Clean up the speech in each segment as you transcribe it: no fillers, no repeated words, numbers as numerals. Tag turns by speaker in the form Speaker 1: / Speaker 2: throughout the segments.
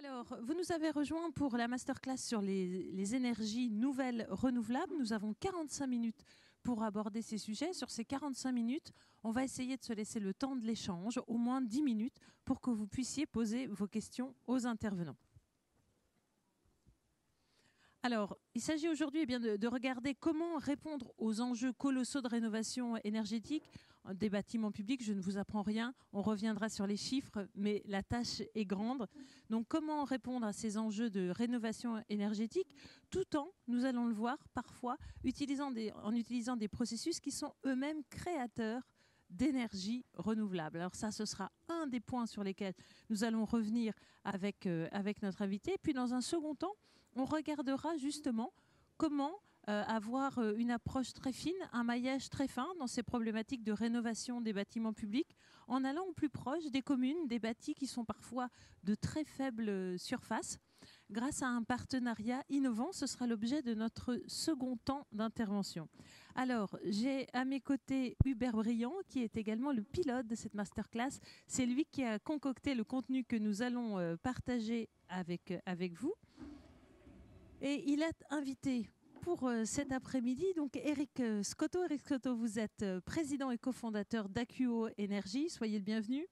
Speaker 1: Alors, vous nous avez rejoints pour la masterclass sur les énergies nouvelles renouvelables. Nous avons 45 minutes pour aborder ces sujets. Sur ces 45 minutes, on va essayer de se laisser le temps de l'échange, au moins 10 minutes, pour que vous puissiez poser vos questions aux intervenants. Alors, il s'agit aujourd'hui de regarder comment répondre aux enjeux colossaux de rénovation énergétique des bâtiments publics. Je ne vous apprends rien, on reviendra sur les chiffres, mais la tâche est grande. Donc, comment répondre à ces enjeux de rénovation énergétique tout en, nous allons le voir, parfois en utilisant des processus qui sont eux-mêmes créateurs d'énergie renouvelable. Alors ça, ce sera un des points sur lesquels nous allons revenir avec notre invité. Puis dans un second temps, on regardera justement comment avoir une approche très fine, un maillage très fin dans ces problématiques de rénovation des bâtiments publics, en allant au plus proche des communes, des bâtis qui sont parfois de très faible surface. Grâce à un partenariat innovant, ce sera l'objet de notre second temps d'intervention. Alors, j'ai à mes côtés Hubert Briand, qui est également le pilote de cette masterclass. C'est lui qui a concocté le contenu que nous allons partager avec vous. Et il a invité pour cet après-midi donc Eric Scotto. Eric Scotto, vous êtes président et cofondateur d'Acuo Énergie. Soyez le bienvenu.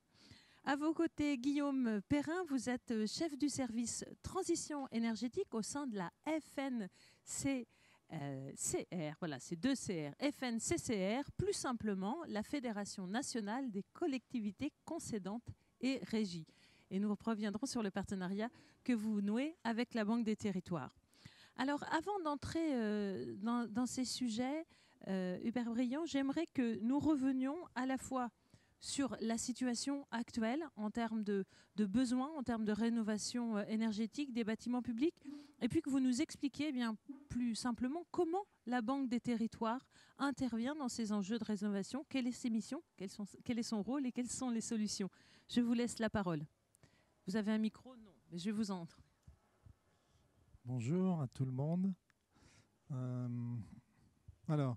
Speaker 1: À vos côtés, Guillaume Perrin, vous êtes chef du service transition énergétique au sein de la FNCCR. Voilà, c'est 2 CR. FNCCR, plus simplement, la Fédération nationale des collectivités concédantes et régies. Et nous reviendrons sur le partenariat que vous nouez avec la Banque des Territoires. Alors, avant d'entrer dans ces sujets, Hubert Briand, j'aimerais que nous revenions à la fois sur la situation actuelle en termes de besoins, en termes de rénovation énergétique des bâtiments publics, et puis que vous nous expliquiez bien plus simplement comment la Banque des Territoires intervient dans ces enjeux de rénovation, quelle est ses missions, quel est son rôle et quelles sont les solutions. Je vous laisse la parole. Vous avez un micro? Non, mais je vous entre.
Speaker 2: Bonjour à tout le monde. Alors,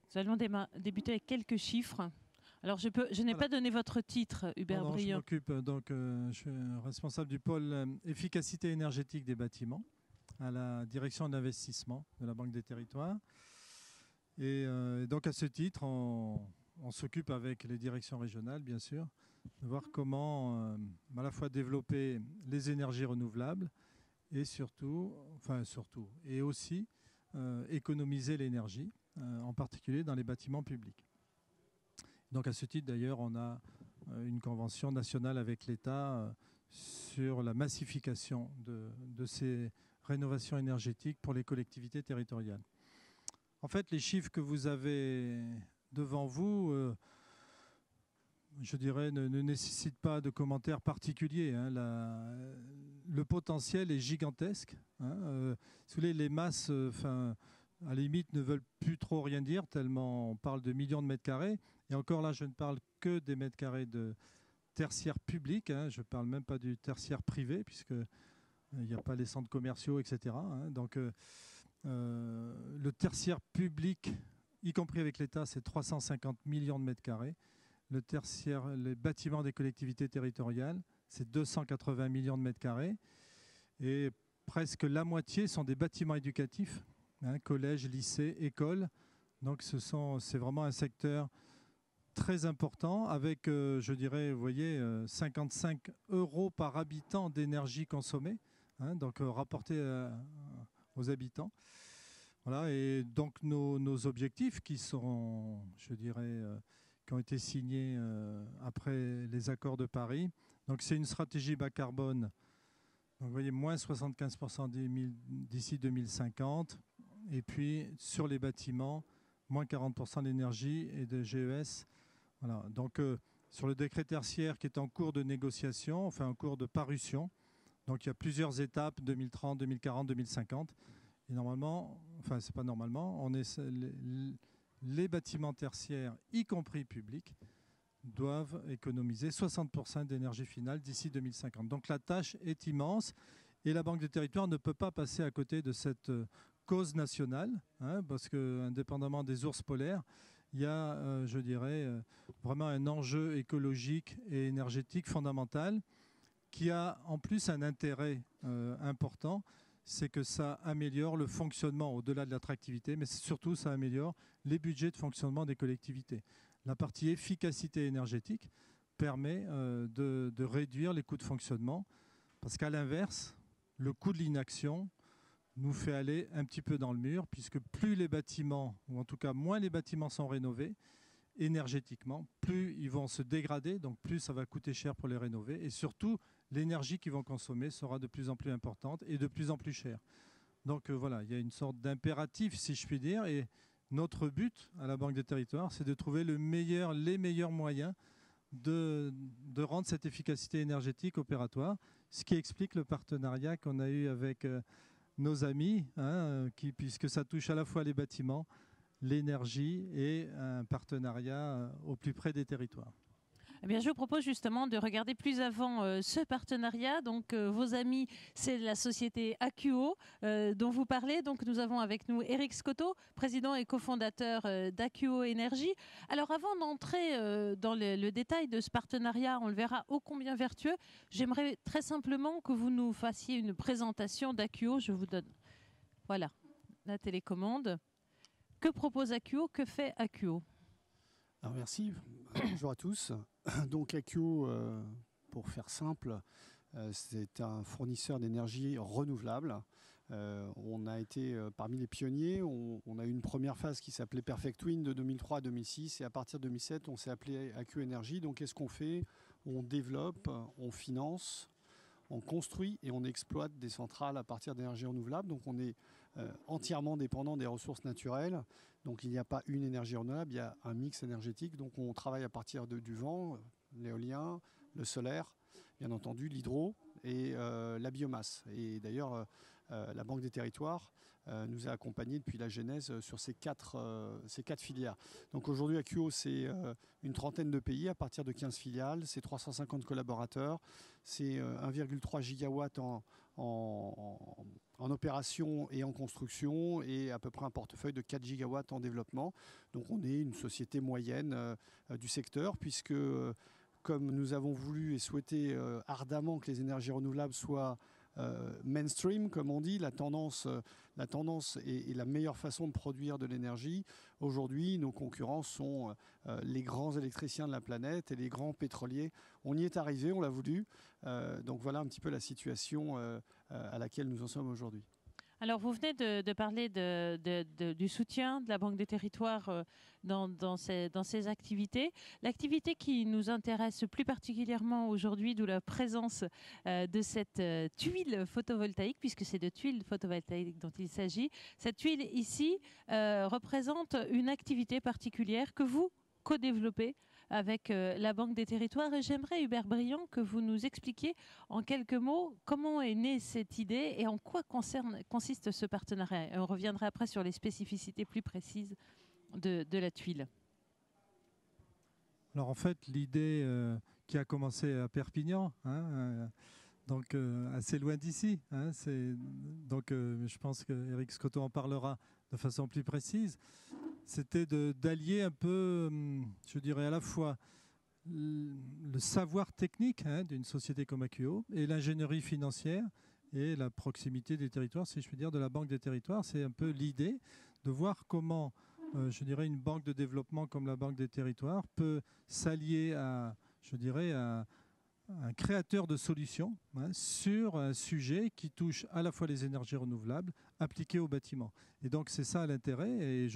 Speaker 1: nous allons débuter avec quelques chiffres. Alors, je n'ai pas donné votre titre, Hubert Briand.
Speaker 2: Je m'occupe, je suis responsable du pôle efficacité énergétique des bâtiments à la direction d'investissement de la Banque des Territoires. Et donc, à ce titre, on s'occupe avec les directions régionales, bien sûr, de voir comment à la fois développer les énergies renouvelables et et aussi économiser l'énergie, en particulier dans les bâtiments publics. Donc à ce titre, d'ailleurs, on a une convention nationale avec l'État sur la massification de ces rénovations énergétiques pour les collectivités territoriales. En fait, les chiffres que vous avez devant vous, je dirais, ne nécessitent pas de commentaires particuliers. Hein. Le potentiel est gigantesque. Hein. Si vous voulez, les masses, à la limite, ne veulent plus trop rien dire, tellement on parle de millions de mètres carrés. Et encore là, je ne parle que des mètres carrés de tertiaire public. Hein. Je ne parle même pas du tertiaire privé, puisqu'il n'y a pas les centres commerciaux, etc. Hein. Donc, le tertiaire public, y compris avec l'État, c'est 350 millions de mètres carrés. Le tertiaire, les bâtiments des collectivités territoriales, c'est 280 millions de mètres carrés. Et presque la moitié sont des bâtiments éducatifs, hein, collèges, lycées, écoles. Donc c'est vraiment un secteur très important avec, je dirais, vous voyez, 55 € par habitant d'énergie consommée, hein, donc rapporté aux habitants. Voilà, et donc nos objectifs qui sont, je dirais, qui ont été signés après les accords de Paris. Donc c'est une stratégie bas carbone. Donc vous voyez, moins 75% d'ici 2050. Et puis sur les bâtiments, moins 40% d'énergie et de GES. Voilà. Donc sur le décret tertiaire qui est en cours de négociation, enfin en cours de parution. Donc il y a plusieurs étapes, 2030, 2040, 2050. Et normalement, enfin c'est pas normalement, les bâtiments tertiaires, y compris publics, doivent économiser 60% d'énergie finale d'ici 2050. Donc la tâche est immense et la Banque des Territoires ne peut pas passer à côté de cette cause nationale, hein, parce que, indépendamment des ours polaires, il y a, je dirais, vraiment un enjeu écologique et énergétique fondamental qui a en plus un intérêt important, c'est que ça améliore le fonctionnement au-delà de l'attractivité, mais surtout ça améliore les budgets de fonctionnement des collectivités. La partie efficacité énergétique permet de réduire les coûts de fonctionnement, parce qu'à l'inverse, le coût de l'inaction nous fait aller un petit peu dans le mur, puisque plus les bâtiments, ou en tout cas moins les bâtiments sont rénovés énergétiquement, plus ils vont se dégrader, donc plus ça va coûter cher pour les rénover, et surtout l'énergie qu'ils vont consommer sera de plus en plus importante et de plus en plus chère. Donc voilà, il y a une sorte d'impératif, si je puis dire, et notre but à la Banque des Territoires, c'est de trouver les meilleurs moyens de rendre cette efficacité énergétique opératoire, ce qui explique le partenariat qu'on a eu avec nos amis, puisque ça touche à la fois les bâtiments, l'énergie et un partenariat au plus près des territoires.
Speaker 1: Eh bien, je vous propose justement de regarder plus avant ce partenariat. Donc, vos amis, c'est la société AQO dont vous parlez. Donc, nous avons avec nous Éric Scotto, président et cofondateur d'AQO Énergie. Alors, avant d'entrer dans le détail de ce partenariat, on le verra ô combien vertueux, j'aimerais très simplement que vous nous fassiez une présentation d'AQO. Je vous donne, voilà, la télécommande. Que propose AQO? Que fait AQO?
Speaker 3: Alors merci, bonjour à tous. Donc AQO, pour faire simple, c'est un fournisseur d'énergie renouvelable. On a été parmi les pionniers. On a eu une première phase qui s'appelait Perfect Wind de 2003 à 2006 et à partir de 2007, on s'est appelé AQO Énergie. Donc qu'est-ce qu'on fait? On développe, on finance, on construit et on exploite des centrales à partir d'énergie renouvelable. Donc on est entièrement dépendant des ressources naturelles. Donc il n'y a pas une énergie renouvelable, il y a un mix énergétique. Donc on travaille à partir du vent, l'éolien, le solaire, bien entendu l'hydro et la biomasse. Et d'ailleurs, la Banque des Territoires nous a accompagnés depuis la genèse sur ces quatre filières. Donc aujourd'hui, AQO, c'est une trentaine de pays à partir de 15 filiales, c'est 350 collaborateurs, c'est 1,3 gigawatts en opération et en construction et à peu près un portefeuille de 4 gigawatts en développement. Donc on est une société moyenne du secteur puisque comme nous avons voulu et souhaité ardemment que les énergies renouvelables soient mainstream, comme on dit, la tendance est la meilleure façon de produire de l'énergie. Aujourd'hui, nos concurrents sont les grands électriciens de la planète et les grands pétroliers. On y est arrivé, on l'a voulu. Donc voilà un petit peu la situation à laquelle nous en sommes aujourd'hui.
Speaker 1: Alors, vous venez de parler du soutien de la Banque des Territoires dans ces activités. L'activité qui nous intéresse plus particulièrement aujourd'hui, d'où la présence de cette tuile photovoltaïque, puisque c'est de tuiles photovoltaïques dont il s'agit. Cette tuile ici représente une activité particulière que vous co-développez avec la Banque des Territoires. Et j'aimerais, Hubert Briand, que vous nous expliquiez en quelques mots comment est née cette idée et en quoi consiste ce partenariat. Et on reviendra après sur les spécificités plus précises de la tuile.
Speaker 2: Alors en fait, l'idée qui a commencé à Perpignan, donc assez loin d'ici, donc je pense qu'Éric Scotto en parlera de façon plus précise, c'était d'allier un peu, je dirais à la fois le savoir technique d'une société comme AQO et l'ingénierie financière et la proximité des territoires, si je puis dire, de la Banque des Territoires. C'est un peu l'idée de voir comment, je dirais, une banque de développement comme la Banque des Territoires peut s'allier à, je dirais, à un créateur de solutions sur un sujet qui touche à la fois les énergies renouvelables appliquées au bâtiment. Et donc c'est ça l'intérêt. Et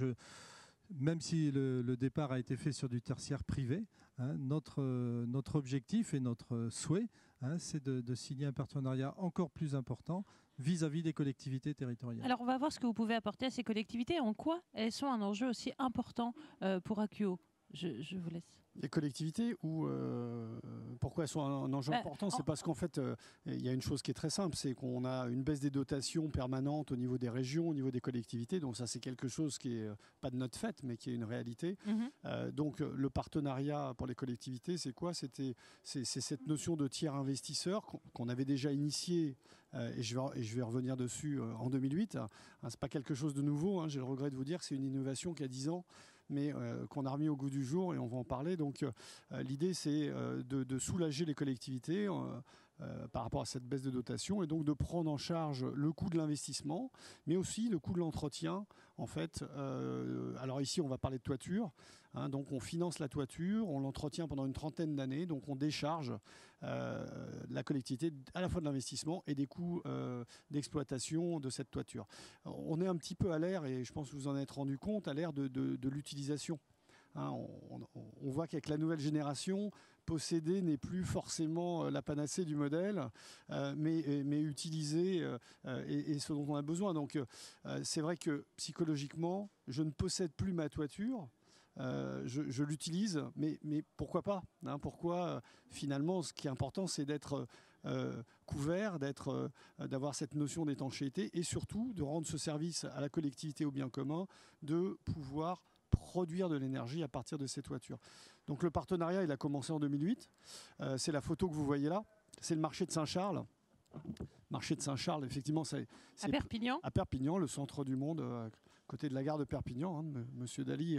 Speaker 2: même si le départ a été fait sur du tertiaire privé, notre objectif et notre souhait, c'est de signer un partenariat encore plus important vis-à-vis des collectivités territoriales.
Speaker 1: Alors on va voir ce que vous pouvez apporter à ces collectivités. En quoi elles sont un enjeu aussi important pour AQO? Je vous laisse.
Speaker 3: Les collectivités, pourquoi elles sont un enjeu important? C'est parce qu'en fait, il y a une chose qui est très simple, c'est qu'on a une baisse des dotations permanente au niveau des régions, au niveau des collectivités. Donc ça, c'est quelque chose qui est pas de notre fait, mais qui est une réalité. Donc le partenariat pour les collectivités, c'est quoi? C'est cette notion de tiers investisseur qu'on avait déjà initié, et je vais revenir dessus en 2008. C'est pas quelque chose de nouveau. J'ai le regret de vous dire que c'est une innovation qui a 10 ans. mais qu'on a remis au goût du jour et on va en parler. Donc l'idée, c'est de soulager les collectivités par rapport à cette baisse de dotation et donc de prendre en charge le coût de l'investissement, mais aussi le coût de l'entretien. En fait, alors ici, on va parler de toiture. Donc on finance la toiture, on l'entretient pendant une 30aine d'années, donc on décharge la collectivité à la fois de l'investissement et des coûts d'exploitation de cette toiture. On est un petit peu à l'ère, et je pense que vous en êtes rendu compte, à l'ère de l'utilisation. On voit qu'avec la nouvelle génération, posséder n'est plus forcément la panacée du modèle, mais utiliser est ce dont on a besoin. Donc c'est vrai que psychologiquement, je ne possède plus ma toiture, je l'utilise, mais pourquoi pas, pourquoi finalement ce qui est important, c'est d'être couvert, d'avoir cette notion d'étanchéité et surtout de rendre ce service à la collectivité, au bien commun, de pouvoir produire de l'énergie à partir de ces toitures. Donc le partenariat, il a commencé en 2008. C'est la photo que vous voyez là. C'est le marché de Saint-Charles. Marché de Saint-Charles, effectivement, c'est
Speaker 1: à Perpignan.
Speaker 3: À Perpignan, le centre du monde, à côté de la gare de Perpignan. Monsieur Daly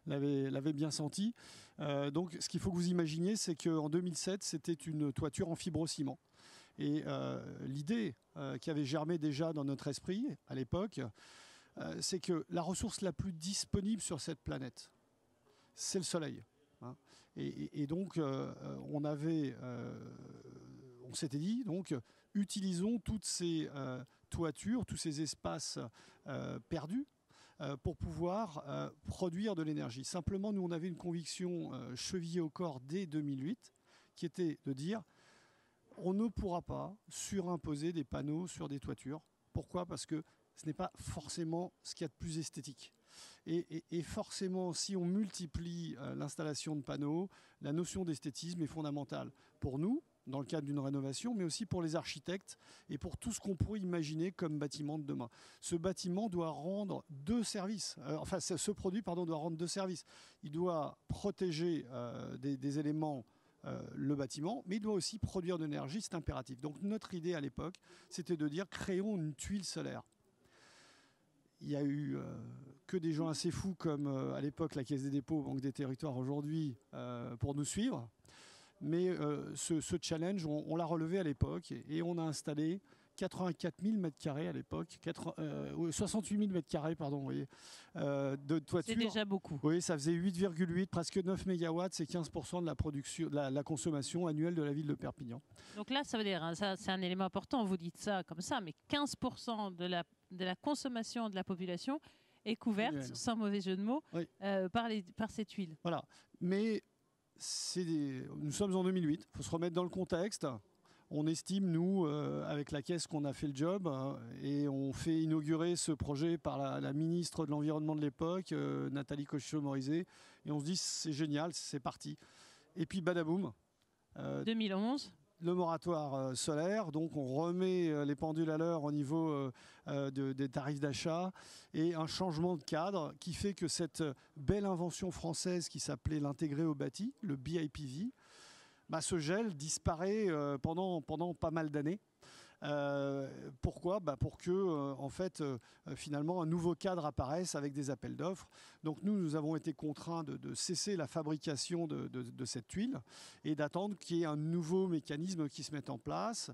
Speaker 3: l'avait bien senti. Donc ce qu'il faut que vous imaginiez, c'est qu'en 2007, c'était une toiture en fibrociment. Et l'idée qui avait germé déjà dans notre esprit à l'époque, c'est que la ressource la plus disponible sur cette planète, c'est le soleil. Et donc, on s'était dit, donc, utilisons toutes ces toitures, tous ces espaces perdus pour pouvoir produire de l'énergie. Simplement, nous, on avait une conviction chevillée au corps dès 2008, qui était de dire, on ne pourra pas surimposer des panneaux sur des toitures. Pourquoi ? Parce que ce n'est pas forcément ce qu'il y a de plus esthétique. Et forcément, si on multiplie l'installation de panneaux, la notion d'esthétisme est fondamentale pour nous, dans le cadre d'une rénovation, mais aussi pour les architectes et pour tout ce qu'on pourrait imaginer comme bâtiment de demain. Ce bâtiment doit rendre deux services. Ce produit, doit rendre deux services. Il doit protéger des éléments le bâtiment, mais il doit aussi produire de l'énergie, c'est impératif. Donc notre idée à l'époque, c'était de dire créons une tuile solaire. Il n'y a eu que des gens assez fous comme à l'époque la Caisse des dépôts, Banque des territoires aujourd'hui pour nous suivre. Mais ce challenge, on l'a relevé à l'époque et on a installé 84 000 m² à l'époque, 68 000 m², pardon, vous voyez, de toiture.
Speaker 1: C'est déjà beaucoup.
Speaker 3: Oui, ça faisait 8,8, presque 9 MW, c'est 15% de la production, de la consommation annuelle de la ville de Perpignan.
Speaker 1: Donc là, ça veut dire, ça c'est un élément important, vous dites ça comme ça, mais 15% de la consommation de la population est couverte, oui, sans mauvais jeu de mots, oui, par cette huile.
Speaker 3: Voilà, mais nous sommes en 2008, il faut se remettre dans le contexte. On estime, nous, avec la Caisse, qu'on a fait le job et on fait inaugurer ce projet par la ministre de l'Environnement de l'époque, Nathalie Cochot-Morizet. Et on se dit, c'est génial, c'est parti. Et puis, badaboum.
Speaker 1: 2011.
Speaker 3: Le moratoire solaire. Donc, on remet les pendules à l'heure au niveau des tarifs d'achat et un changement de cadre qui fait que cette belle invention française qui s'appelait l'intégré au bâti, le BIPV, ce gel disparaît pendant pas mal d'années. Pourquoi ? Pour que, en fait, finalement, un nouveau cadre apparaisse avec des appels d'offres. Donc nous avons été contraints de cesser la fabrication de cette tuile et d'attendre qu'il y ait un nouveau mécanisme qui se mette en place.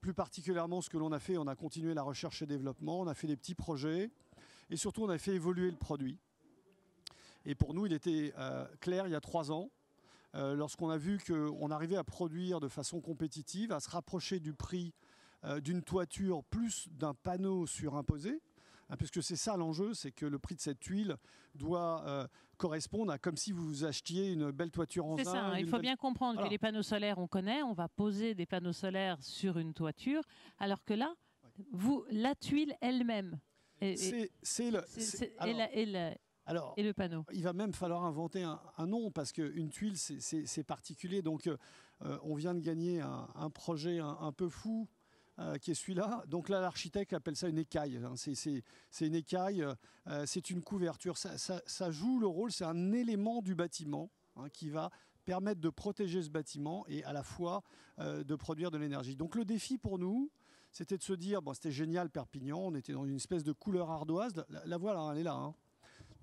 Speaker 3: Plus particulièrement, ce que l'on a fait, on a continué la recherche et développement, on a fait des petits projets et surtout, on a fait évoluer le produit. Et pour nous, il était clair, il y a 3 ans, lorsqu'on a vu qu'on arrivait à produire de façon compétitive, à se rapprocher du prix d'une toiture plus d'un panneau surimposé, puisque c'est ça l'enjeu, c'est que le prix de cette tuile doit correspondre à comme si vous achetiez une belle toiture en zinc.
Speaker 1: C'est ça, il faut bien comprendre que les panneaux solaires, on connaît, on va poser des panneaux solaires sur une toiture, alors que là, la tuile elle-même,
Speaker 3: alors,
Speaker 1: et le panneau.
Speaker 3: Il va même falloir inventer un nom parce qu'une tuile, c'est particulier. Donc, on vient de gagner un projet un peu fou qui est celui-là. Donc là, l'architecte appelle ça une écaille. C'est une écaille, c'est une couverture. Ça joue le rôle, c'est un élément du bâtiment qui va permettre de protéger ce bâtiment et à la fois de produire de l'énergie. Donc le défi pour nous, c'était de se dire, c'était génial Perpignan, on était dans une espèce de couleur ardoise. La voilà, elle est là.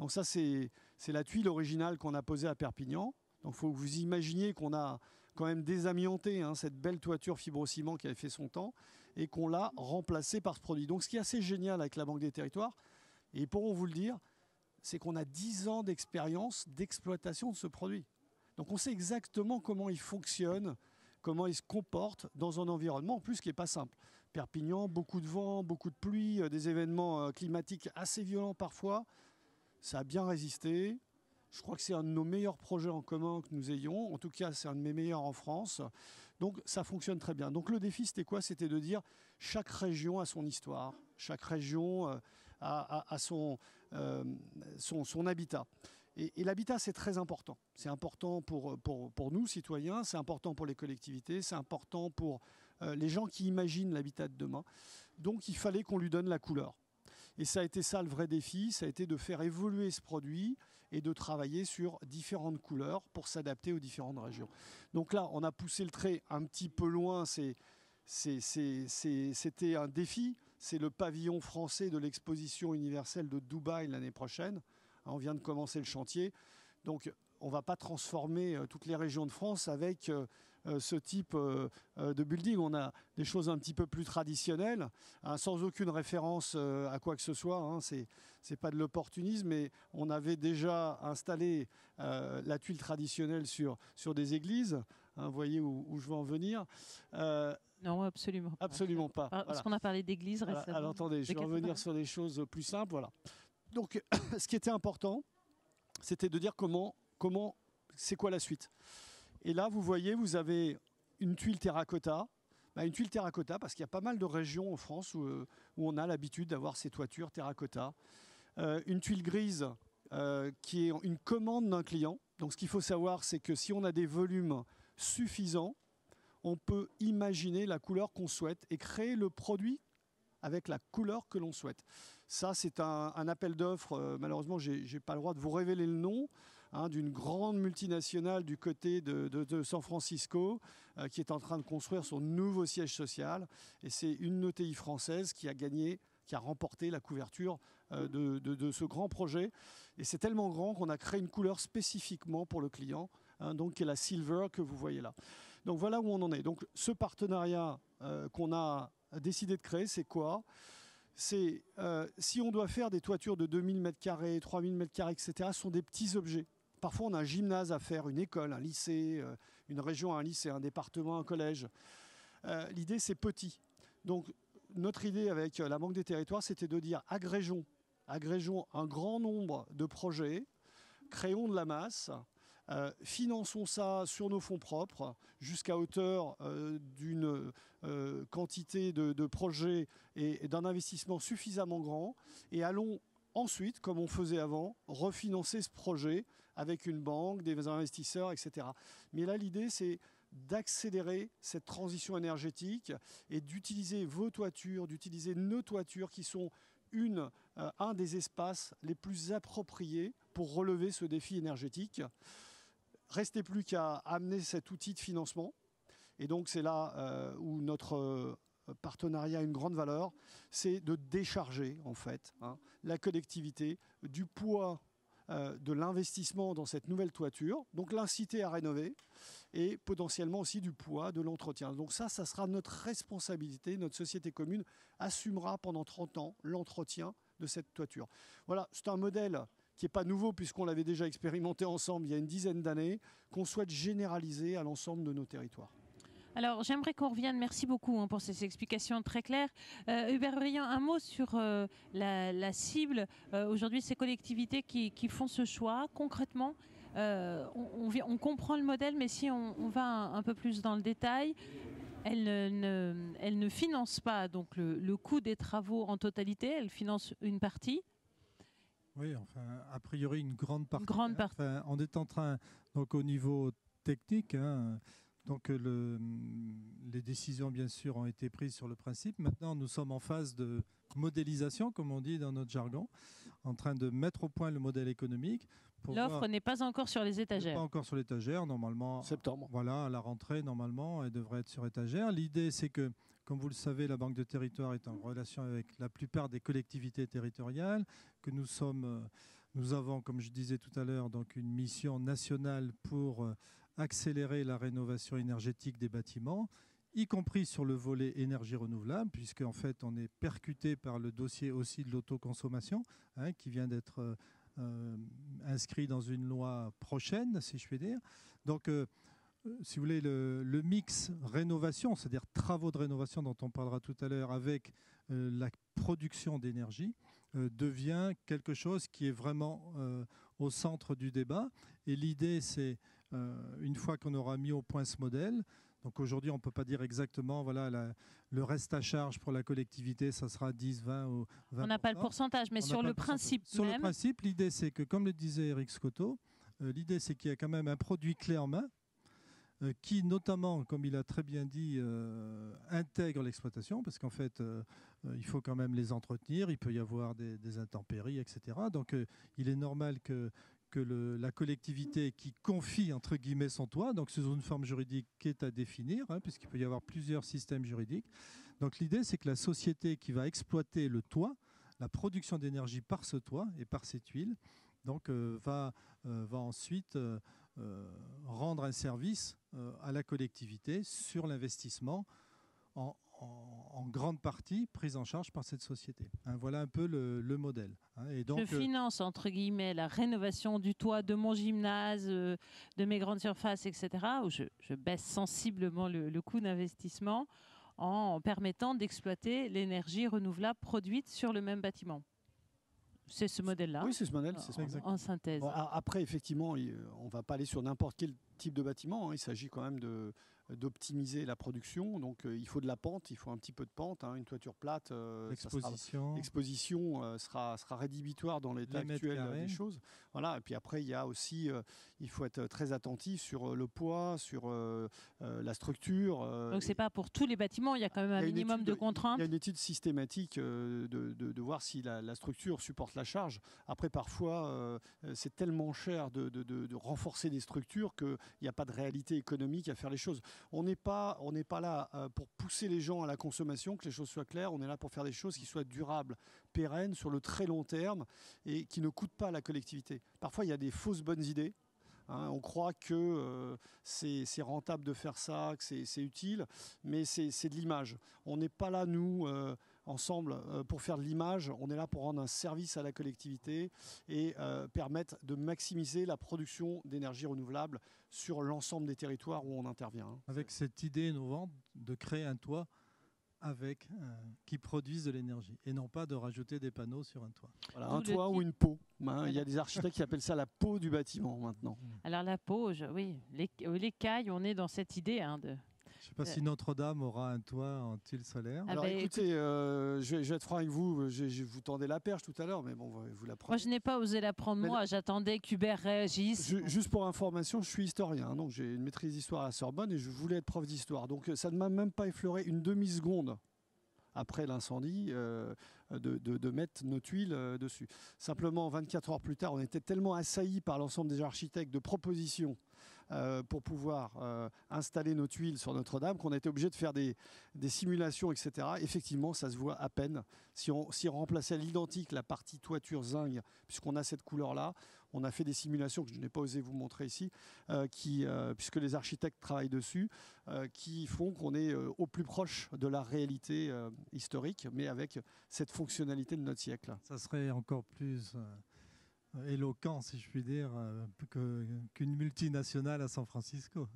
Speaker 3: Donc ça, c'est la tuile originale qu'on a posée à Perpignan. Donc il faut que vous imaginiez qu'on a quand même désamianté cette belle toiture fibrociment qui avait fait son temps et qu'on l'a remplacée par ce produit. Donc ce qui est assez génial avec la Banque des Territoires, et ils pourront vous le dire, c'est qu'on a 10 ans d'expérience d'exploitation de ce produit. Donc on sait exactement comment il fonctionne, comment il se comporte dans un environnement en plus qui n'est pas simple. Perpignan, beaucoup de vent, beaucoup de pluie, des événements climatiques assez violents parfois. Ça a bien résisté. Je crois que c'est un de nos meilleurs projets en commun que nous ayons. En tout cas, c'est un de mes meilleurs en France. Donc, ça fonctionne très bien. Donc, le défi, c'était quoi? C'était de dire chaque région a son histoire. Chaque région a son habitat. Et l'habitat, c'est très important. C'est important pour nous, citoyens. C'est important pour les collectivités. C'est important pour les gens qui imaginent l'habitat de demain. Donc, il fallait qu'on lui donne la couleur. Et ça a été ça le vrai défi. Ça a été de faire évoluer ce produit et de travailler sur différentes couleurs pour s'adapter aux différentes régions. Donc là, on a poussé le trait un petit peu loin. C'était un défi. C'est le pavillon français de l'exposition universelle de Dubaï l'année prochaine. On vient de commencer le chantier. Donc, on ne va pas transformer toutes les régions de France avec ce type de building. On a des choses un petit peu plus traditionnelles, sans aucune référence à quoi que ce soit. Ce n'est pas de l'opportunisme, mais on avait déjà installé la tuile traditionnelle sur des églises. Vous voyez où je veux en venir.
Speaker 1: Non, absolument pas.
Speaker 3: Absolument pas.
Speaker 1: Parce qu'on a parlé d'église récemment.
Speaker 3: Alors, attendez, je vais revenir sur des choses plus simples. Voilà. Donc, ce qui était important, c'était de dire c'est quoi la suite. Et là, vous voyez, vous avez une tuile terracotta. Une tuile terracotta, parce qu'il y a pas mal de régions en France où on a l'habitude d'avoir ces toitures terracotta. Une tuile grise, qui est une commande d'un client. Donc, ce qu'il faut savoir, c'est que si on a des volumes suffisants, on peut imaginer la couleur qu'on souhaite et créer le produit avec la couleur que l'on souhaite. Ça, c'est un appel d'offres. Malheureusement, je n'ai pas le droit de vous révéler le nom, d'une grande multinationale du côté de San Francisco qui est en train de construire son nouveau siège social. Et c'est une ETI française qui a remporté la couverture de ce grand projet. Et c'est tellement grand qu'on a créé une couleur spécifiquement pour le client, donc qui est la silver que vous voyez là. Donc voilà où on en est. Donc ce partenariat qu'on a décidé de créer, c'est quoi? C'est si on doit faire des toitures de 2000 m², 3000 m², etc., ce sont des petits objets. Parfois, on a un gymnase à faire, une école, un lycée, une région, un lycée, un département, un collège. L'idée, c'est petit. Donc, notre idée avec la Banque des Territoires, c'était de dire agrégeons un grand nombre de projets, créons de la masse, finançons ça sur nos fonds propres jusqu'à hauteur d'une quantité de projets et d'un investissement suffisamment grand et allons ensuite, comme on faisait avant, refinancer ce projet avec une banque, des investisseurs, etc. Mais là, l'idée, c'est d'accélérer cette transition énergétique et d'utiliser vos toitures, d'utiliser nos toitures qui sont un des espaces les plus appropriés pour relever ce défi énergétique. Restait plus qu'à amener cet outil de financement. Et donc, c'est là où notre partenariat a une grande valeur, c'est de décharger, en fait, la collectivité du poids de l'investissement dans cette nouvelle toiture, donc l'inciter à rénover, et potentiellement aussi du poids de l'entretien. Donc ça sera notre responsabilité. Notre société commune assumera pendant 30 ans l'entretien de cette toiture. Voilà, c'est un modèle qui n'est pas nouveau puisqu'on l'avait déjà expérimenté ensemble il y a une dizaine d'années, qu'on souhaite généraliser à l'ensemble de nos territoires.
Speaker 1: Alors, j'aimerais qu'on revienne, merci beaucoup pour ces explications très claires. Hubert Briand, un mot sur la cible. Aujourd'hui, ces collectivités qui font ce choix, concrètement, on comprend le modèle, mais si on va un peu plus dans le détail, elles ne financent pas donc, le coût des travaux en totalité, elles financent une partie.
Speaker 2: Oui, enfin, a priori, une grande partie.
Speaker 1: Grande partie.
Speaker 2: Enfin, on est en train, donc au niveau technique, donc les décisions, bien sûr, ont été prises sur le principe. Maintenant, nous sommes en phase de modélisation, comme on dit dans notre jargon, en train de mettre au point le modèle économique.
Speaker 1: L'offre n'est pas encore sur les étagères.
Speaker 2: Pas encore sur l'étagère, normalement.
Speaker 3: Septembre.
Speaker 2: Voilà, à la rentrée, normalement, elle devrait être sur étagère. L'idée, c'est que, comme vous le savez, la Banque de Territoire est en relation avec la plupart des collectivités territoriales, que nous sommes Nous avons, comme je disais tout à l'heure, donc une mission nationale pour accélérer la rénovation énergétique des bâtiments, y compris sur le volet énergie renouvelable, puisqu'en fait, on est percuté par le dossier aussi de l'autoconsommation, qui vient d'être inscrit dans une loi prochaine, si je puis dire. Donc, si vous voulez, le mix rénovation, c'est-à-dire travaux de rénovation dont on parlera tout à l'heure, avec la production d'énergie, devient quelque chose qui est vraiment au centre du débat. Et l'idée, c'est, une fois qu'on aura mis au point ce modèle, donc aujourd'hui, on ne peut pas dire exactement, voilà, le reste à charge pour la collectivité, ça sera 10, 20 ou 20%.
Speaker 1: On n'a pas le pourcentage, mais sur le principe
Speaker 2: Sur
Speaker 1: même.
Speaker 2: le principe, l'idée, c'est que, comme le disait Eric Scotto, l'idée, c'est qu'il y a quand même un produit clé en main qui, notamment, comme il a très bien dit, intègre l'exploitation, parce qu'en fait, il faut quand même les entretenir, il peut y avoir des intempéries, etc. Donc, il est normal que la collectivité qui confie, entre guillemets, son toit, donc sous une forme juridique qui est à définir, puisqu'il peut y avoir plusieurs systèmes juridiques. Donc, l'idée, c'est que la société qui va exploiter le toit, la production d'énergie par ce toit et par cette huile, donc, va ensuite rendre un service à la collectivité sur l'investissement en grande partie prise en charge par cette société. Voilà un peu le modèle. Et donc,
Speaker 1: je finance, entre guillemets, la rénovation du toit de mon gymnase, de mes grandes surfaces, etc., où je baisse sensiblement le coût d'investissement en permettant d'exploiter l'énergie renouvelable produite sur le même bâtiment. C'est ce modèle-là.
Speaker 3: Oui, c'est ce modèle.
Speaker 1: En synthèse.
Speaker 3: Bon, après, effectivement, on ne va pas aller sur n'importe quel type de bâtiment. Il s'agit quand même d'optimiser la production. Donc, il faut de la pente, il faut un petit peu de pente. Une toiture plate, l'exposition sera rédhibitoire dans l'état actuel des choses. Voilà. Et puis après, il y a aussi, il faut être très attentif sur le poids, sur la structure.
Speaker 1: Donc, c'est pas pour tous les bâtiments. Il y a quand même un minimum de contraintes.
Speaker 3: Il y a une étude systématique de voir si la structure supporte la charge. Après, parfois, c'est tellement cher de renforcer des structures qu'il n'y a pas de réalité économique à faire les choses. On n'est pas là pour pousser les gens à la consommation, que les choses soient claires. On est là pour faire des choses qui soient durables, pérennes, sur le très long terme et qui ne coûtent pas à la collectivité. Parfois, il y a des fausses bonnes idées. On croit que c'est rentable de faire ça, que c'est utile, mais c'est de l'image. On n'est pas là, nous, ensemble, pour faire de l'image. On est là pour rendre un service à la collectivité et permettre de maximiser la production d'énergie renouvelable sur l'ensemble des territoires où on intervient.
Speaker 2: Avec cette idée innovante de créer un toit qui produisent de l'énergie et non pas de rajouter des panneaux sur un toit.
Speaker 3: Voilà, un toit ou une peau. Il y a des architectes qui appellent ça la peau du bâtiment maintenant.
Speaker 1: Alors la peau, oui, l'écaille, on est dans cette idée de...
Speaker 2: Je ne sais pas si Notre-Dame aura un toit en tuile solaire.
Speaker 3: Alors écoutez, je vais être franc avec vous, je vous tendais la perche tout à l'heure, mais bon, vous la prenez.
Speaker 1: Moi, je n'ai pas osé la prendre, moi, j'attendais qu'Hubert réagisse.
Speaker 3: Juste pour information, je suis historien, donc j'ai une maîtrise d'histoire à la Sorbonne et je voulais être prof d'histoire. Donc ça ne m'a même pas effleuré une demi-seconde après l'incendie, de mettre nos tuiles dessus. Simplement, 24 heures plus tard, on était tellement assaillis par l'ensemble des architectes de propositions pour pouvoir installer nos tuiles sur Notre-Dame qu'on a été obligé de faire des simulations, etc. Effectivement, ça se voit à peine. Si on remplaçait à l'identique la partie toiture zinc, puisqu'on a cette couleur-là, on a fait des simulations que je n'ai pas osé vous montrer ici, puisque les architectes travaillent dessus, qui font qu'on est au plus proche de la réalité historique, mais avec cette fonctionnalité de notre siècle.
Speaker 2: Ça serait encore plus éloquent, si je puis dire, qu'une multinationale à San Francisco.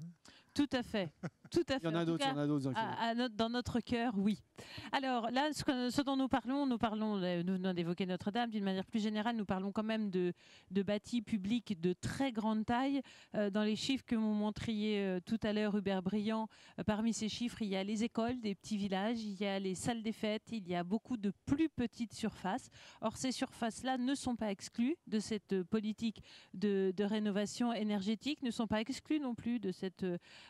Speaker 1: Tout à fait. Tout à fait.
Speaker 3: Il y en a d'autres.
Speaker 1: Dans notre cœur, oui. Alors là, ce dont nous parlons venons d'évoquer Notre-Dame. D'une manière plus générale, nous parlons quand même de bâtis publics de très grande taille. Dans les chiffres que vous montriez tout à l'heure, Hubert Briand, parmi ces chiffres, il y a les écoles des petits villages, il y a les salles des fêtes, il y a beaucoup de plus petites surfaces. Or, ces surfaces-là ne sont pas exclues de cette politique de rénovation énergétique, ne sont pas exclues non plus de cette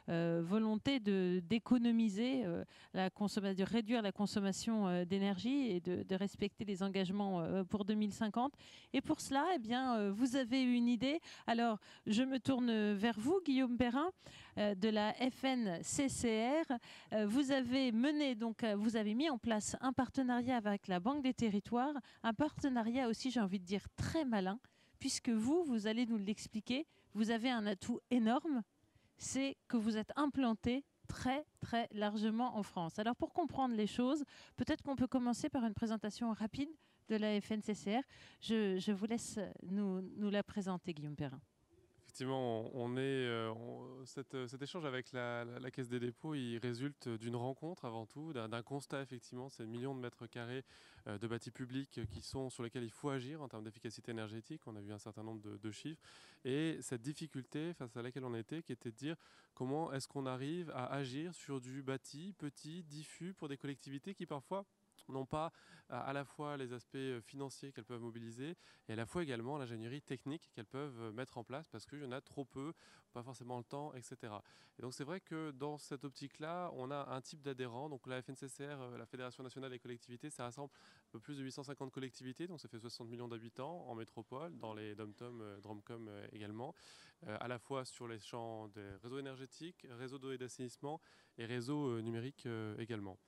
Speaker 1: volonté d'économiser de réduire la consommation d'énergie et de respecter les engagements pour 2050. Et pour cela, eh bien, vous avez une idée. Alors, je me tourne vers vous, Guillaume Perrin, de la FNCCR. Vous avez vous avez mis en place un partenariat avec la Banque des Territoires, un partenariat aussi, j'ai envie de dire, très malin, puisque vous allez nous l'expliquer, vous avez un atout énorme, c'est que vous êtes implanté très très largement en France. Alors pour comprendre les choses, peut-être qu'on peut commencer par une présentation rapide de la FNCCR. Je vous laisse nous la présenter, Guillaume Perrin.
Speaker 4: Effectivement, cet échange avec la Caisse des dépôts, il résulte d'une rencontre avant tout, d'un constat effectivement, c'est millions de mètres carrés de bâtis publics sur lesquels il faut agir en termes d'efficacité énergétique. On a vu un certain nombre de chiffres. Et cette difficulté face à laquelle on était, qui était de dire comment est-ce qu'on arrive à agir sur du bâti, petit, diffus, pour des collectivités qui parfois n'ont pas à la fois les aspects financiers qu'elles peuvent mobiliser et à la fois également l'ingénierie technique qu'elles peuvent mettre en place parce qu'il y en a trop peu, pas forcément le temps, etc. Et donc c'est vrai que dans cette optique-là, on a un type d'adhérents. Donc la FNCCR, la Fédération nationale des collectivités, ça rassemble un peu plus de 850 collectivités, donc ça fait 60 millions d'habitants en métropole, dans les dom-tom, dromcom également, à la fois sur les champs des réseaux énergétiques, réseaux d'eau et d'assainissement et réseaux numériques également.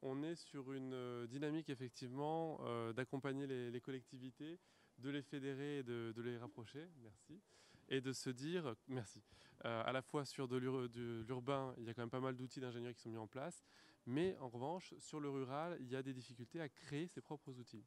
Speaker 4: On est sur une dynamique effectivement d'accompagner les collectivités, de les fédérer et de les rapprocher, merci, et de se dire, merci, à la fois sur de l'urbain, il y a quand même pas mal d'outils d'ingénierie qui sont mis en place, mais en revanche, sur le rural, il y a des difficultés à créer ses propres outils.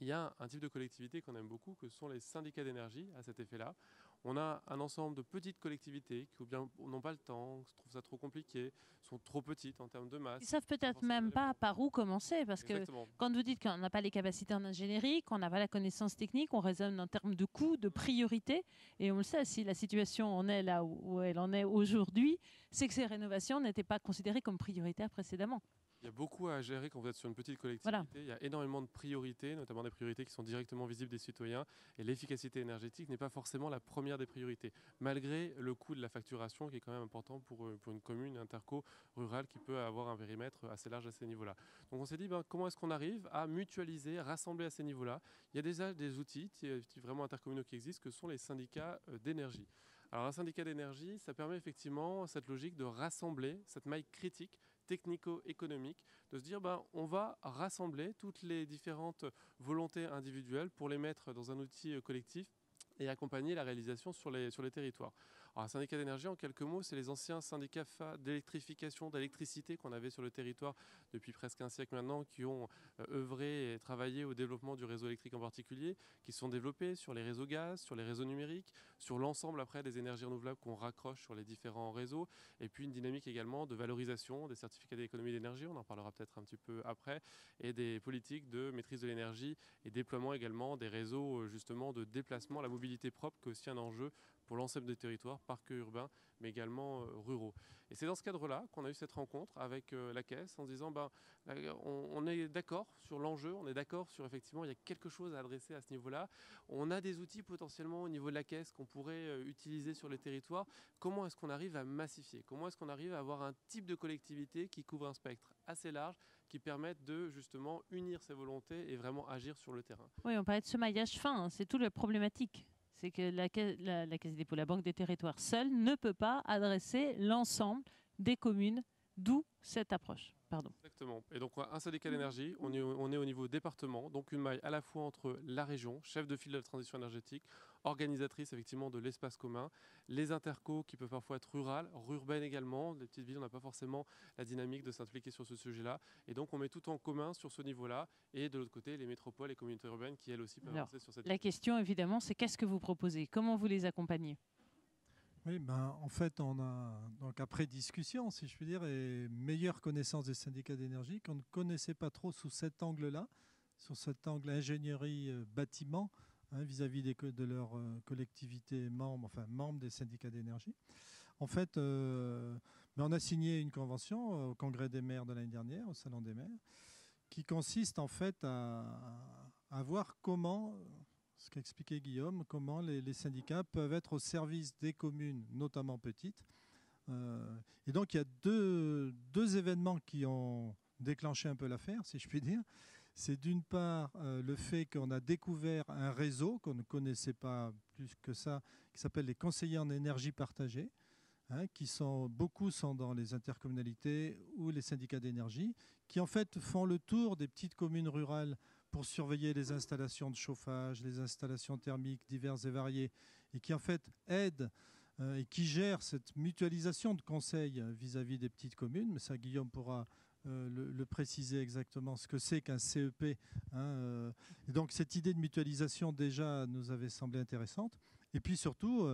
Speaker 4: Il y a un type de collectivité qu'on aime beaucoup, que sont les syndicats d'énergie à cet effet-là. On a un ensemble de petites collectivités qui ou bien n'ont pas le temps, trouvent ça trop compliqué, sont trop petites en termes de masse.
Speaker 1: Ils savent peut-être même pas par où commencer, parce
Speaker 4: Exactement.
Speaker 1: que quand vous dites qu'on n'a pas les capacités en ingénierie, qu'on n'a pas la connaissance technique, on raisonne en termes de coûts, de priorité, et on le sait, si la situation en est là où elle en est aujourd'hui, c'est que ces rénovations n'étaient pas considérées comme prioritaires précédemment.
Speaker 4: Il y a beaucoup à gérer quand vous êtes sur une petite collectivité.
Speaker 1: Voilà.
Speaker 4: Il y a énormément de priorités, notamment des priorités qui sont directement visibles des citoyens. Et l'efficacité énergétique n'est pas forcément la première des priorités, malgré le coût de la facturation qui est quand même important pour une commune, interco rurale qui peut avoir un périmètre assez large à ces niveaux-là. Donc on s'est dit, comment est-ce qu'on arrive à mutualiser, rassembler à ces niveaux-là? Il y a déjà des outils vraiment intercommunaux qui existent, que sont les syndicats d'énergie. Alors un syndicat d'énergie, ça permet effectivement cette logique de rassembler cette maille critique technico-économique, de se dire on va rassembler toutes les différentes volontés individuelles pour les mettre dans un outil collectif et accompagner la réalisation sur les territoires. Alors, un syndicat d'énergie, en quelques mots, c'est les anciens syndicats d'électrification, d'électricité qu'on avait sur le territoire depuis presque un siècle maintenant, qui ont œuvré et travaillé au développement du réseau électrique en particulier, qui sont développés sur les réseaux gaz, sur les réseaux numériques, sur l'ensemble après des énergies renouvelables qu'on raccroche sur les différents réseaux, et puis une dynamique également de valorisation des certificats d'économie d'énergie, on en parlera peut-être un petit peu après, et des politiques de maîtrise de l'énergie et déploiement également des réseaux justement de déplacement, la mobilité propre, qui est aussi un enjeu pour l'ensemble des territoires, parcs urbains, mais également ruraux. Et c'est dans ce cadre-là qu'on a eu cette rencontre avec la Caisse en se disant on est d'accord sur l'enjeu, on est d'accord sur effectivement il y a quelque chose à adresser à ce niveau-là. On a des outils potentiellement au niveau de la Caisse qu'on pourrait utiliser sur les territoires. Comment est-ce qu'on arrive à massifier? Comment est-ce qu'on arrive à avoir un type de collectivité qui couvre un spectre assez large, qui permette de justement unir ses volontés et vraiment agir sur le terrain?
Speaker 1: Oui, on parlait de ce maillage fin, hein, c'est tout le problématique. C'est que la Caisse des dépôts, la Banque des territoires seule, ne peut pas adresser l'ensemble des communes, d'où cette approche. Pardon.
Speaker 4: Exactement. Et donc un syndicat d'énergie, on est au niveau département, donc une maille à la fois entre la région, chef de file de la transition énergétique, organisatrice effectivement de l'espace commun, les intercos qui peuvent parfois être rurales, urbaines également, les petites villes on n'a pas forcément la dynamique de s'impliquer sur ce sujet-là, et donc on met tout en commun sur ce niveau-là, et de l'autre côté les métropoles et communautés urbaines qui elles aussi peuvent avancer sur cette.
Speaker 1: La question évidemment c'est qu'est-ce que vous proposez, comment vous les accompagnez?
Speaker 2: Oui, en fait, on a donc après discussion, si je puis dire, et meilleure connaissance des syndicats d'énergie qu'on ne connaissait pas trop sous cet angle-là, sur cet angle ingénierie bâtiment, vis-à-vis de leurs collectivités membres, enfin membres des syndicats d'énergie. En fait, on a signé une convention au Congrès des maires de l'année dernière, au Salon des maires, qui consiste en fait à voir comment, ce qu'expliquait Guillaume, comment les syndicats peuvent être au service des communes, notamment petites. Et donc il y a deux événements qui ont déclenché un peu l'affaire, si je puis dire. C'est d'une part le fait qu'on a découvert un réseau qu'on ne connaissait pas plus que ça, qui s'appelle les conseillers en énergie partagée, beaucoup sont dans les intercommunalités ou les syndicats d'énergie, qui en fait font le tour des petites communes rurales pour surveiller les installations de chauffage, les installations thermiques diverses et variées, et qui en fait aide et qui gère cette mutualisation de conseils vis-à-vis des petites communes. Mais ça, Guillaume pourra le préciser exactement ce que c'est qu'un CEP. Et donc cette idée de mutualisation déjà nous avait semblé intéressante. Et puis surtout,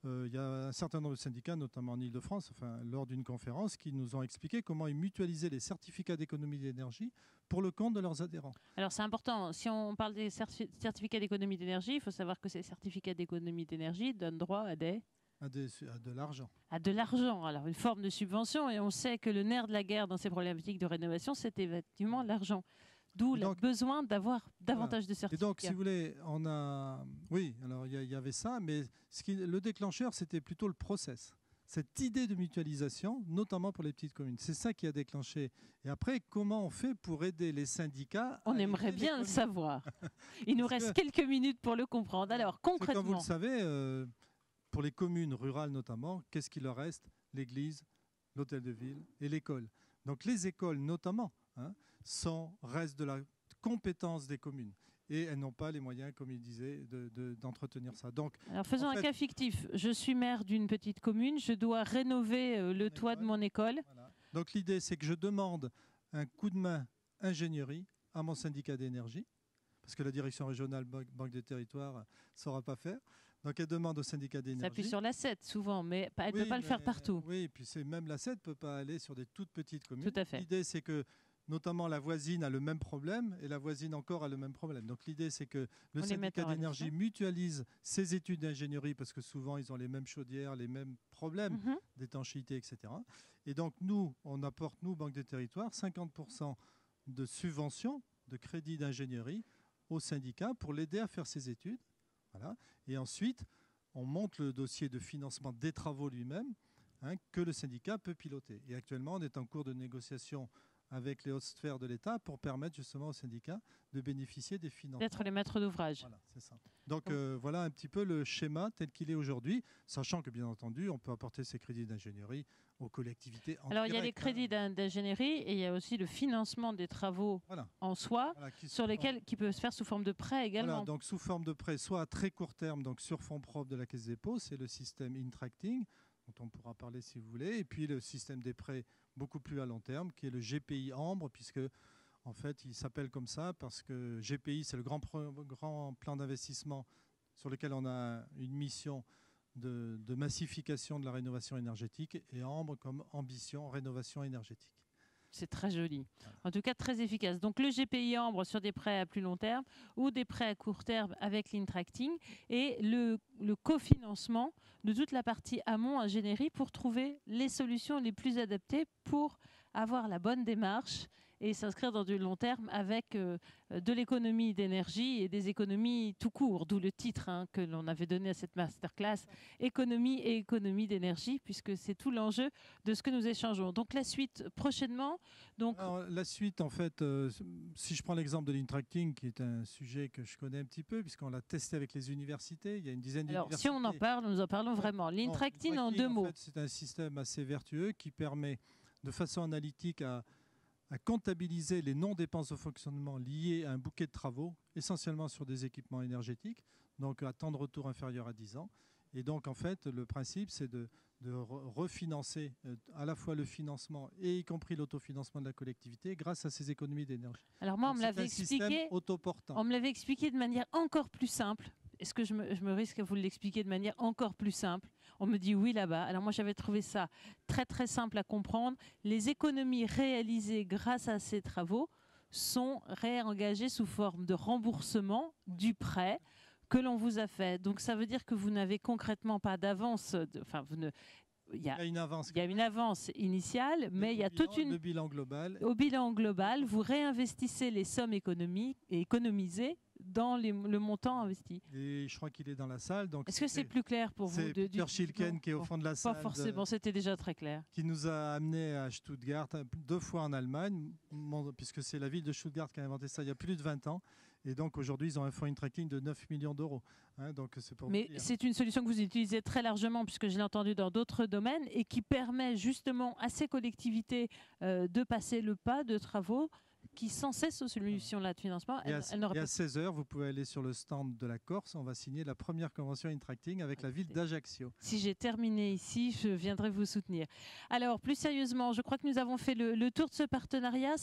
Speaker 2: il y a un certain nombre de syndicats, notamment en Ile-de-France, lors d'une conférence, qui nous ont expliqué comment ils mutualisaient les certificats d'économie d'énergie pour le compte de leurs adhérents.
Speaker 1: Alors c'est important, si on parle des certificats d'économie d'énergie, il faut savoir que ces certificats d'économie d'énergie donnent droit à
Speaker 2: de l'argent.
Speaker 1: À de l'argent, alors une forme de subvention, et on sait que le nerf de la guerre dans ces problématiques de rénovation, c'est effectivement l'argent. D'où le besoin d'avoir davantage de certificats.
Speaker 2: Et donc, si vous voulez, on a... Oui, alors il y avait ça, mais le déclencheur, c'était plutôt le process. Cette idée de mutualisation, notamment pour les petites communes. C'est ça qui a déclenché. Et après, comment on fait pour aider les syndicats?
Speaker 1: On aimerait bien le savoir. Il nous reste quelques minutes pour le comprendre. Alors, concrètement...
Speaker 2: Comme vous le savez, pour les communes rurales notamment, qu'est-ce qu'il leur reste? L'église, l'hôtel de ville et l'école. Donc les écoles notamment restent de la compétence des communes. Et elles n'ont pas les moyens, comme il disait, d'entretenir ça. Donc,
Speaker 1: alors faisons un cas fictif. Je suis maire d'une petite commune, je dois rénover le toit de mon école.
Speaker 2: Voilà. Donc l'idée, c'est que je demande un coup de main ingénierie à mon syndicat d'énergie, parce que la direction régionale Banque des Territoires ne saura pas faire. Donc elle demande au syndicat d'énergie.
Speaker 1: Ça appuie sur l'ACET souvent, mais elle ne peut pas le faire partout.
Speaker 2: Oui, et puis même l'ACET ne peut pas aller sur des toutes petites communes.
Speaker 1: Tout à fait.
Speaker 2: L'idée, c'est que notamment la voisine a le même problème et la voisine encore a le même problème. Donc l'idée, c'est que le syndicat d'énergie mutualise ses études d'ingénierie parce que souvent, ils ont les mêmes chaudières, les mêmes problèmes d'étanchéité, etc. Et donc nous, on apporte, nous, Banque des Territoires, 50% de subventions, de crédits d'ingénierie au syndicat pour l'aider à faire ses études. Voilà. Et ensuite, on monte le dossier de financement des travaux lui-même que le syndicat peut piloter. Et actuellement, on est en cours de négociation avec les hautes sphères de l'État pour permettre justement aux syndicats de bénéficier des financements.
Speaker 1: D'être les maîtres d'ouvrage.
Speaker 2: Voilà, c'est ça. Donc voilà un petit peu le schéma tel qu'il est aujourd'hui, sachant que bien entendu, on peut apporter ces crédits d'ingénierie aux collectivités en
Speaker 1: Alors
Speaker 2: direct,
Speaker 1: il y a les crédits d'ingénierie et il y a aussi le financement des travaux en soi, sur lesquels qui peut se faire sous forme de prêt également.
Speaker 2: Voilà, donc sous forme de prêt, soit à très court terme, donc sur fonds propres de la Caisse des dépôts, c'est le système Intracting, dont on pourra parler si vous voulez, et puis le système des prêts beaucoup plus à long terme, qui est le GPI Ambre, puisque en fait il s'appelle comme ça parce que GPI, c'est le grand plan d'investissement sur lequel on a une mission de massification de la rénovation énergétique, et Ambre comme ambition rénovation énergétique.
Speaker 1: C'est très joli. Voilà. En tout cas, très efficace. Donc, le GPI Ambre sur des prêts à plus long terme ou des prêts à court terme avec l'Intracting et le cofinancement de toute la partie amont ingénierie pour trouver les solutions les plus adaptées pour avoir la bonne démarche et s'inscrire dans du long terme avec de l'économie d'énergie et des économies tout court, d'où le titre que l'on avait donné à cette masterclass, économie et économie d'énergie, puisque c'est tout l'enjeu de ce que nous échangeons. Donc la suite prochainement. Donc...
Speaker 2: Alors, la suite, en fait, si je prends l'exemple de l'Intracting, qui est un sujet que je connais un petit peu, puisqu'on l'a testé avec les universités, il y a une dizaine d'universités.
Speaker 1: Alors si on en parle, nous en parlons vraiment. L'Intracting en deux mots.
Speaker 2: En fait, c'est un système assez vertueux qui permet de façon analytique à comptabiliser les non-dépenses de fonctionnement liées à un bouquet de travaux, essentiellement sur des équipements énergétiques, donc à temps de retour inférieur à 10 ans. Et donc, en fait, le principe, c'est de refinancer à la fois le financement et y compris l'autofinancement de la collectivité grâce à ces économies d'énergie.
Speaker 1: Alors moi, on me l'avait expliqué. On me l'avait expliqué de manière encore plus simple. Est-ce que je me risque à vous l'expliquer de manière encore plus simple? On me dit oui là-bas. Alors moi, j'avais trouvé ça très très simple à comprendre. Les économies réalisées grâce à ces travaux sont réengagées sous forme de remboursement du prêt que l'on vous a fait. Donc ça veut dire que vous n'avez concrètement pas d'avance. Il y a une avance initiale, mais il y a toute une...
Speaker 2: Le bilan global.
Speaker 1: Au bilan global, vous réinvestissez les sommes économisées dans le montant investi.
Speaker 2: Et je crois qu'il est dans la salle.
Speaker 1: Est-ce que c'est plus clair pour vous?
Speaker 2: C'est Peter Schilken qui est au fond de la salle.
Speaker 1: Pas forcément, c'était déjà très clair.
Speaker 2: Qui nous a amenés à Stuttgart 2 fois en Allemagne, puisque c'est la ville de Stuttgart qui a inventé ça il y a plus de 20 ans. Et donc aujourd'hui, ils ont un fonds Intracting de 9 millions d'euros. Donc c'est pour
Speaker 1: Mais c'est une solution que vous utilisez très largement, puisque je l'ai entendu dans d'autres domaines, et qui permet justement à ces collectivités de passer le pas de travaux qui sans ces solutions-là de financement,
Speaker 2: Et
Speaker 1: elle n'aurait
Speaker 2: à
Speaker 1: pas...
Speaker 2: 16h, vous pouvez aller sur le stand de la Corse. On va signer la première convention Interacting avec la ville d'Ajaccio.
Speaker 1: Si j'ai terminé ici, je viendrai vous soutenir. Alors, plus sérieusement, je crois que nous avons fait le tour de ce partenariat.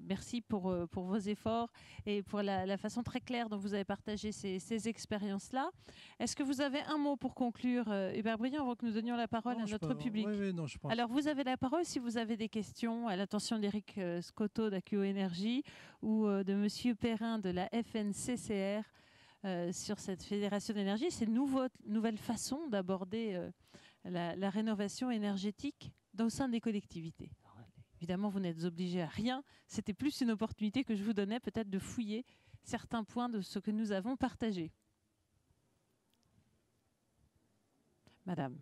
Speaker 1: Merci pour vos efforts et pour la façon très claire dont vous avez partagé ces expériences-là. Est-ce que vous avez un mot pour conclure, Hubert Briand, avant que nous donnions la parole à notre public?
Speaker 2: Oui, non, je pense.
Speaker 1: Alors, vous avez la parole si vous avez des questions à l'attention d'Éric Scotto d'Accio Énergie ou de Monsieur Perrin de la FNCCR sur cette fédération d'énergie. C'est une nouvelle façon d'aborder la rénovation énergétique au sein des collectivités. Alors, évidemment, vous n'êtes obligé à rien. C'était plus une opportunité que je vous donnais peut-être de fouiller certains points de ce que nous avons partagé. Madame.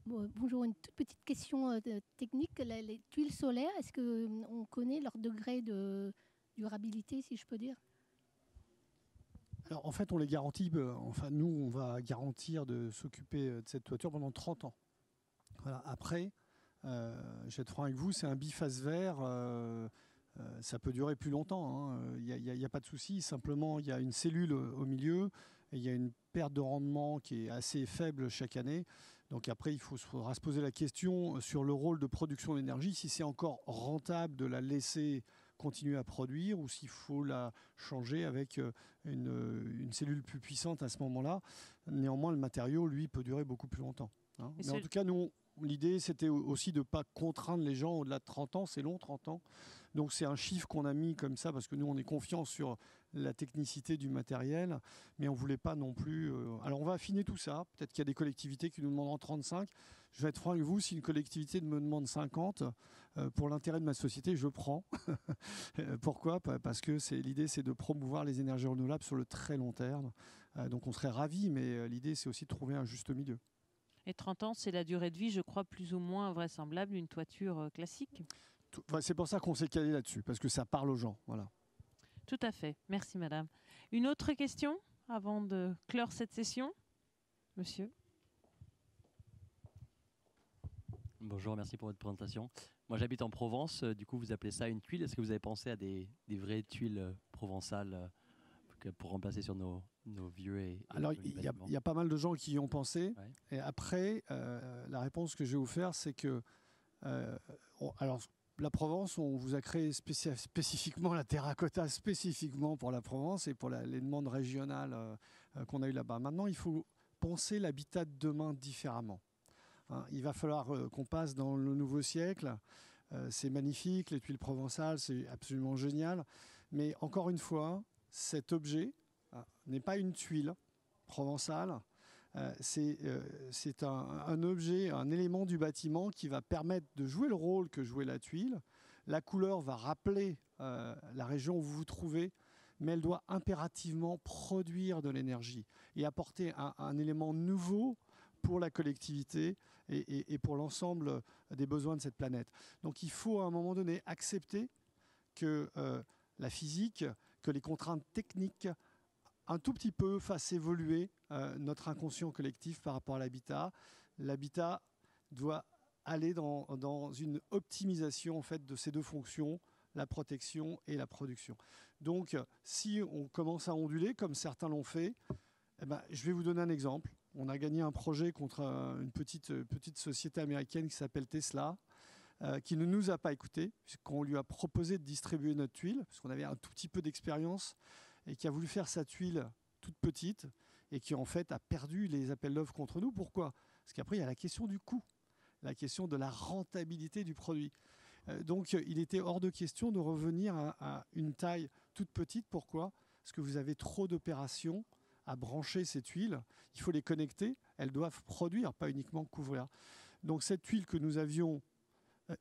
Speaker 5: Bonjour, une toute petite question technique. Les tuiles solaires, est-ce qu'on connaît leur degré de durabilité, si je peux dire?
Speaker 3: Alors, en fait, on les garantit. Nous, on va garantir de s'occuper de cette toiture pendant 30 ans. Voilà. Après, je vais être franc avec vous, c'est un biface vert. Ça peut durer plus longtemps. Il n'y a pas de souci. Simplement, il y a une cellule au milieu et il y a une perte de rendement qui est assez faible chaque année. Donc après, il faudra se poser la question sur le rôle de production d'énergie, si c'est encore rentable de la laisser continuer à produire ou s'il faut la changer avec une cellule plus puissante à ce moment-là. Néanmoins, le matériau, lui, peut durer beaucoup plus longtemps. Mais en tout cas, nous, l'idée, c'était aussi de ne pas contraindre les gens au-delà de 30 ans. C'est long, 30 ans. Donc c'est un chiffre qu'on a mis comme ça parce que nous, on est confiants sur la technicité du matériel, mais on ne voulait pas non plus... Alors on va affiner tout ça. Peut-être qu'il y a des collectivités qui nous demanderont 35. Je vais être franc avec vous, si une collectivité me demande 50, pour l'intérêt de ma société, je prends. Pourquoi? Parce que l'idée, c'est de promouvoir les énergies renouvelables sur le très long terme. Donc on serait ravis, mais l'idée, c'est aussi de trouver un juste milieu.
Speaker 1: Et 30 ans, c'est la durée de vie, je crois, plus ou moins vraisemblable d'une toiture classique.
Speaker 3: C'est pour ça qu'on s'est calé là-dessus, parce que ça parle aux gens. Voilà.
Speaker 1: Tout à fait. Merci, madame. Une autre question avant de clore cette session? Monsieur.
Speaker 6: Bonjour, merci pour votre présentation. Moi, j'habite en Provence. Du coup, vous appelez ça une tuile. Est-ce que vous avez pensé à des vraies tuiles provençales pour remplacer sur nos vieux
Speaker 3: Alors, il y a pas mal de gens qui y ont pensé. Ouais. Et après, la réponse que je vais vous faire, c'est que... alors, la Provence, on vous a créé spécifiquement la terracotta, spécifiquement pour la Provence et pour les demandes régionales qu'on a eues là-bas. Maintenant, il faut penser l'habitat de demain différemment. Il va falloir qu'on passe dans le nouveau siècle. C'est magnifique, les tuiles provençales, c'est absolument génial. Mais encore une fois, cet objet n'est pas une tuile provençale. C'est un objet, un élément du bâtiment qui va permettre de jouer le rôle que jouait la tuile. La couleur va rappeler la région où vous vous trouvez, mais elle doit impérativement produire de l'énergie et apporter un élément nouveau pour la collectivité et pour l'ensemble des besoins de cette planète. Donc il faut à un moment donné accepter que la physique, que les contraintes techniques un tout petit peu fassent évoluer notre inconscient collectif par rapport à l'habitat. L'habitat doit aller dans une optimisation en fait, de ces deux fonctions, la protection et la production. Donc si on commence à onduler, comme certains l'ont fait, eh ben, je vais vous donner un exemple. On a gagné un projet contre une petite société américaine qui s'appelle Tesla, qui ne nous a pas écoutés, puisqu'on lui a proposé de distribuer notre tuile, parce qu'on avait un tout petit peu d'expérience, et qui a voulu faire sa tuile toute petite, et qui en fait a perdu les appels d'offres contre nous. Pourquoi? Parce qu'après, il y a la question du coût, la question de la rentabilité du produit. Donc il était hors de question de revenir à une taille toute petite. Pourquoi? Parce que vous avez trop d'opérations à brancher ces tuiles. Il faut les connecter. Elles doivent produire, pas uniquement couvrir. Donc cette tuile que nous avions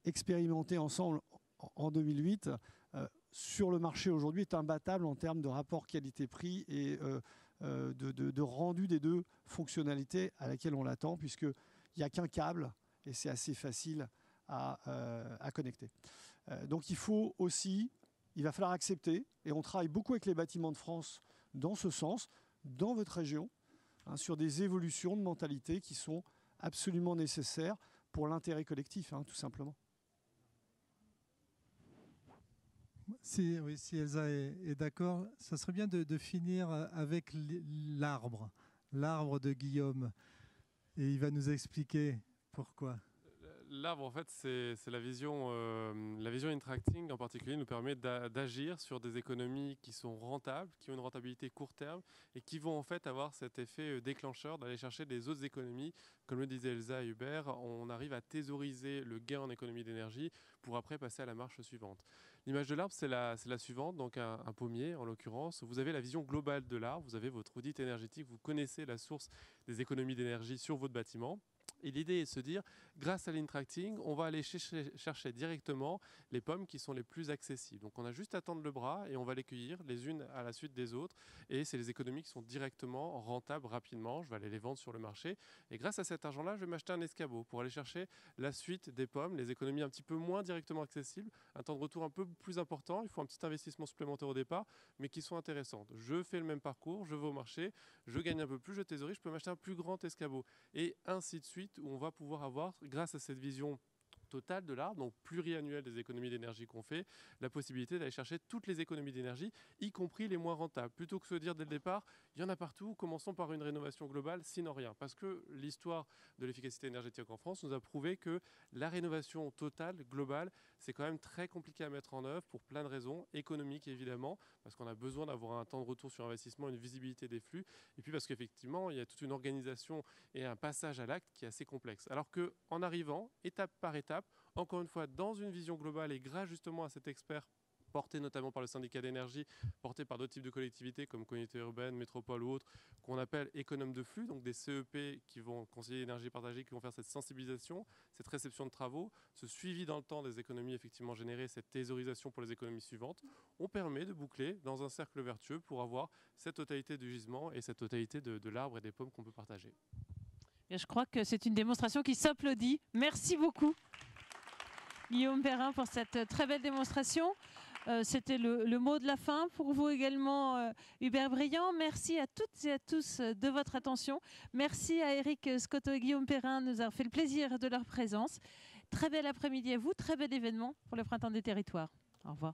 Speaker 3: expérimentée ensemble en 2008, sur le marché aujourd'hui, est imbattable en termes de rapport qualité-prix et de rendu des deux fonctionnalités à laquelle on l'attend, puisqu'il n'y a qu'un câble et c'est assez facile à connecter. Donc il va falloir accepter, et on travaille beaucoup avec les bâtiments de France dans ce sens, dans votre région, sur des évolutions de mentalité qui sont absolument nécessaires pour l'intérêt collectif, tout simplement.
Speaker 2: Si Elsa est d'accord, ça serait bien de finir avec l'arbre de Guillaume. Et il va nous expliquer pourquoi.
Speaker 4: L'arbre, en fait, c'est la vision interacting en particulier nous permet d'agir sur des économies qui sont rentables, qui ont une rentabilité court terme et qui vont en fait avoir cet effet déclencheur d'aller chercher des autres économies. Comme le disaient Elsa et Hubert, on arrive à thésauriser le gain en économie d'énergie pour après passer à la marche suivante. L'image de l'arbre, c'est la suivante, donc un pommier en l'occurrence. Vous avez la vision globale de l'arbre, vous avez votre audit énergétique, vous connaissez la source des économies d'énergie sur votre bâtiment. Et l'idée est de se dire, grâce à l'intracting, on va aller chercher directement les pommes qui sont les plus accessibles. Donc on a juste à tendre le bras et on va les cueillir les unes à la suite des autres. Et c'est les économies qui sont directement rentables rapidement. Je vais aller les vendre sur le marché. Et grâce à cet argent-là, je vais m'acheter un escabeau pour aller chercher la suite des pommes, les économies un petit peu moins directement accessibles, un temps de retour un peu plus important. Il faut un petit investissement supplémentaire au départ, mais qui sont intéressantes. Je fais le même parcours, je vais au marché, je gagne un peu plus, je thésaurise, je peux m'acheter un plus grand escabeau. Et ainsi de suite, où on va pouvoir avoir, grâce à cette vision totale de l'arbre, donc pluriannuelle des économies d'énergie qu'on fait, la possibilité d'aller chercher toutes les économies d'énergie, y compris les moins rentables. Plutôt que de se dire dès le départ, il y en a partout, commençons par une rénovation globale, sinon rien. Parce que l'histoire de l'efficacité énergétique en France nous a prouvé que la rénovation totale, globale, c'est quand même très compliqué à mettre en œuvre pour plein de raisons, économiques évidemment, parce qu'on a besoin d'avoir un temps de retour sur investissement, une visibilité des flux, et puis parce qu'effectivement, il y a toute une organisation et un passage à l'acte qui est assez complexe. Alors qu'en arrivant, étape par étape, encore une fois, dans une vision globale et grâce justement à cet expert porté notamment par le syndicat d'énergie, porté par d'autres types de collectivités comme communauté urbaine, métropole ou autres, qu'on appelle économes de flux, donc des CEP qui vont conseiller l'énergie partagée, qui vont faire cette sensibilisation, cette réception de travaux, ce suivi dans le temps des économies effectivement générées, cette thésaurisation pour les économies suivantes, on permet de boucler dans un cercle vertueux pour avoir cette totalité du gisement et cette totalité de l'arbre et des pommes qu'on peut partager.
Speaker 1: Et je crois que c'est une démonstration qui s'applaudit. Merci beaucoup, Guillaume Perrin, pour cette très belle démonstration. C'était le mot de la fin pour vous également, Hubert Briand. Merci à toutes et à tous de votre attention. Merci à Eric Scotto et Guillaume Perrin de nous avoir fait le plaisir de leur présence. Très bel après-midi à vous, très bel événement pour le Printemps des Territoires. Au revoir.